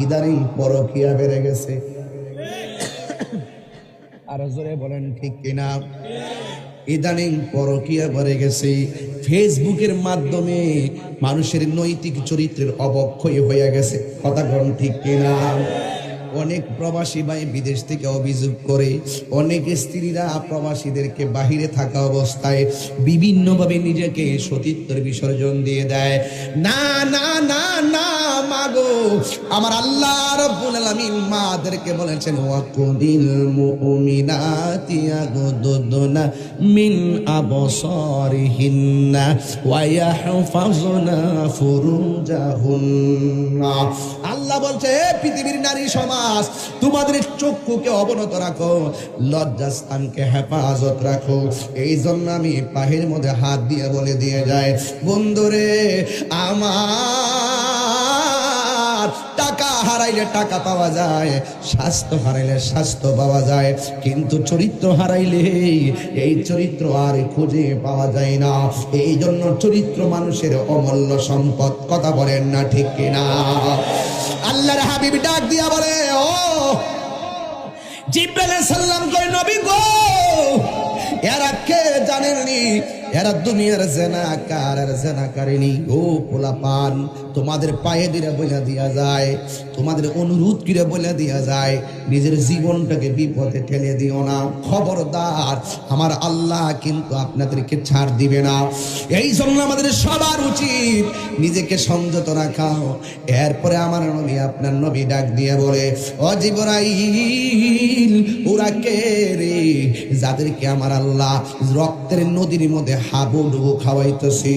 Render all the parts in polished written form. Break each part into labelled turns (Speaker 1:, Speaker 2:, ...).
Speaker 1: ইদানিং পরকীয়া বেড়ে গেছে। আর জোরে বলেন ঠিক কিনা? ইদানিং পরকীয়া বেড়ে গেছে। ফেসবুকের মাধ্যমে মানুষের নৈতিক চরিত্রের অবক্ষয় হয়ে গেছে। কথা বলেন ঠিক কিনা? অনেক প্রবাসী ভাই বিদেশ থেকে অভিযোগ করে, অনেক স্ত্রীরা প্রবাসীদেরকে বাহিরে থাকা অবস্থায় বিভিন্নভাবে নিজেকে সতীত্বের বিসর্জন দিয়ে দেয়। না না না না মাগো, আমার আল্লাহ রাব্বুল আলামিন মাদেরকে বলেছেন ওয়াকুলিল মুমিনাতি ইয়াগুদুনা মিন আবসারিহিন্না ওয়া ইয়াহফাজনা ফুরুজাহুন্না। আল্লাহ বলছে পৃথিবীর নারী সমাজ, তোমাদের চক্ষুকে অবনত রাখো, লজ্জাস্থানকে হেফাজত রাখো। এই জন্য আমি পায়ের মধ্যে হাত দিয়ে বলে দিয়ে যায়, বন্ধুরে আমার, টাকা হারাইলে টাকা পাওয়া যায়, স্বাস্থ্য হারাইলে স্বাস্থ্য পাওয়া যায়, কিন্তু চরিত্র হারাইলে এই চরিত্র আর খুঁজে পাওয়া যায় না। এই জন্য চরিত্র মানুষের অমূল্য সম্পদ। কথা বলেন না ঠিক কিনা? আল্লাহর হাবিব ডাক দিয়া বলে, ও জিবরাইল আলাইহিস সালাম কই নবী গো, এরা কে জানেননি? এরা দুনিয়ার জেনাকার আর জেনাকারিনী। ও পোলাপান, তোমাদের পায়ে দিলে বলে দিয়া যায়, তোমাদের অনুরোধ করে বলে দিয়া যায়, নিজের জীবনটাকে বিপদে ঠেলে দিও না। খবরদার, আমার আল্লাহ কিন্তু আপনাদেরকে ছাড় দিবে না। এই জন্য আমাদের সবার উচিত নিজেকে সংযত রাখা। এরপরে আমার নবী, আপনার নবী ডাক দিয়ে বলে, ও জিবরাইল, ওরা কে রে যাদেরকে আমার আল্লাহ রক্তের নদীর মধ্যে হাবুডুবু খাওয়াইতেছি?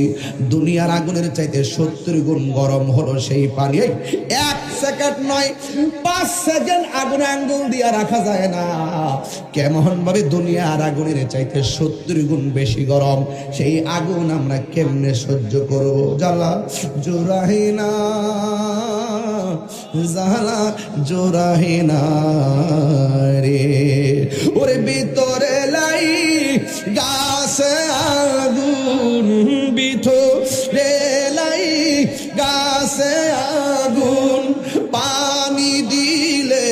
Speaker 1: দুনিয়ার আগুনের চাইতে 70 গুণ গরম হলো সেই পানি। 1 সেকেন্ড নয়, 5 সেকেন্ড আগুনে আঙ্গুল দিয়া রাখা যায় না। কেমন ভাবে দুনিয়ার আগুনের চাইতে 70 গুণ বেশি গরম, সেই আগুন আমরা কেমনে সহ্য করব? জ্বালা জোরাহিনা, জ্বালা জোরাহিনা রে, ওরে ভিতরে লাই গাছে আগুন, ভিতরে লাই গাছে আগুন, পানি দিলে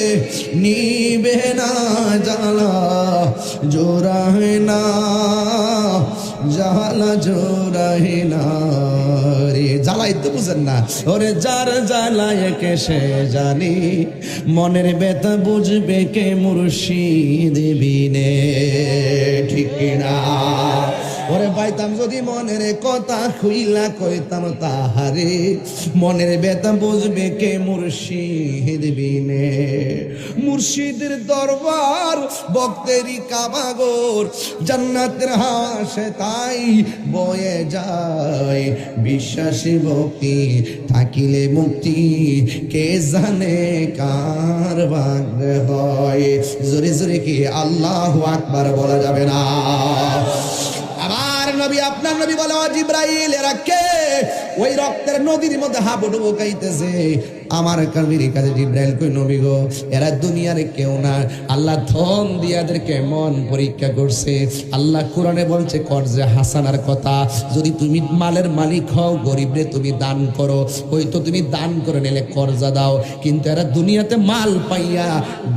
Speaker 1: নিবে না, জ্বালা জোরাহিনা, জ্বালা জোরাহিনা রে। জ্বালাই তো বুঝেন না? ওরে যার জ্বালায় কে সে জানি, মনের ব্যথা বুঝবে কে মুর্শিদ বিনে। ঠিক কিনা? ওরে পাইতাম যদি মনের কথা খুইলা কইতাম তাহারে, মনের ব্যথা বুঝবে কে মুর্শিদ বিনে। মুর্শিদের দরবার ভক্তেরই কাবাগর, জান্নাতের হাসে তাই বয়ে যায়। বিশ্বাসী ভক্তি থাকিলে মুক্তি, কে জানে কার ভাগ্য হয়। জোরে জোরে কি আল্লাহু আকবার বলা যাবে না? আমার নবী, আপনার নবী বলে, ও জিবরাইল, এরা কে? ওই রক্তের নদীর মধ্যে হাবুডুবু খাইতেছে। আমার কাবির কাছে জিবরাইল কই, নবী গো, এরা দুনিয়ার কেউ না, আল্লাহ ধন দিয়ে এদেরকে মন পরীক্ষা করছে। আল্লাহ কোরআনে বলছে কর্জে হাসানার কথা, যদি তুমি মালের মালিক হও, গরিবরে তুমি দান করো, হয়তো তুমি দান করে নিলে কর্জা দাও, কিন্তু এরা দুনিয়াতে মাল পাইয়া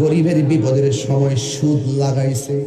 Speaker 1: গরিবের বিপদের সময় সুদ লাগাইছে।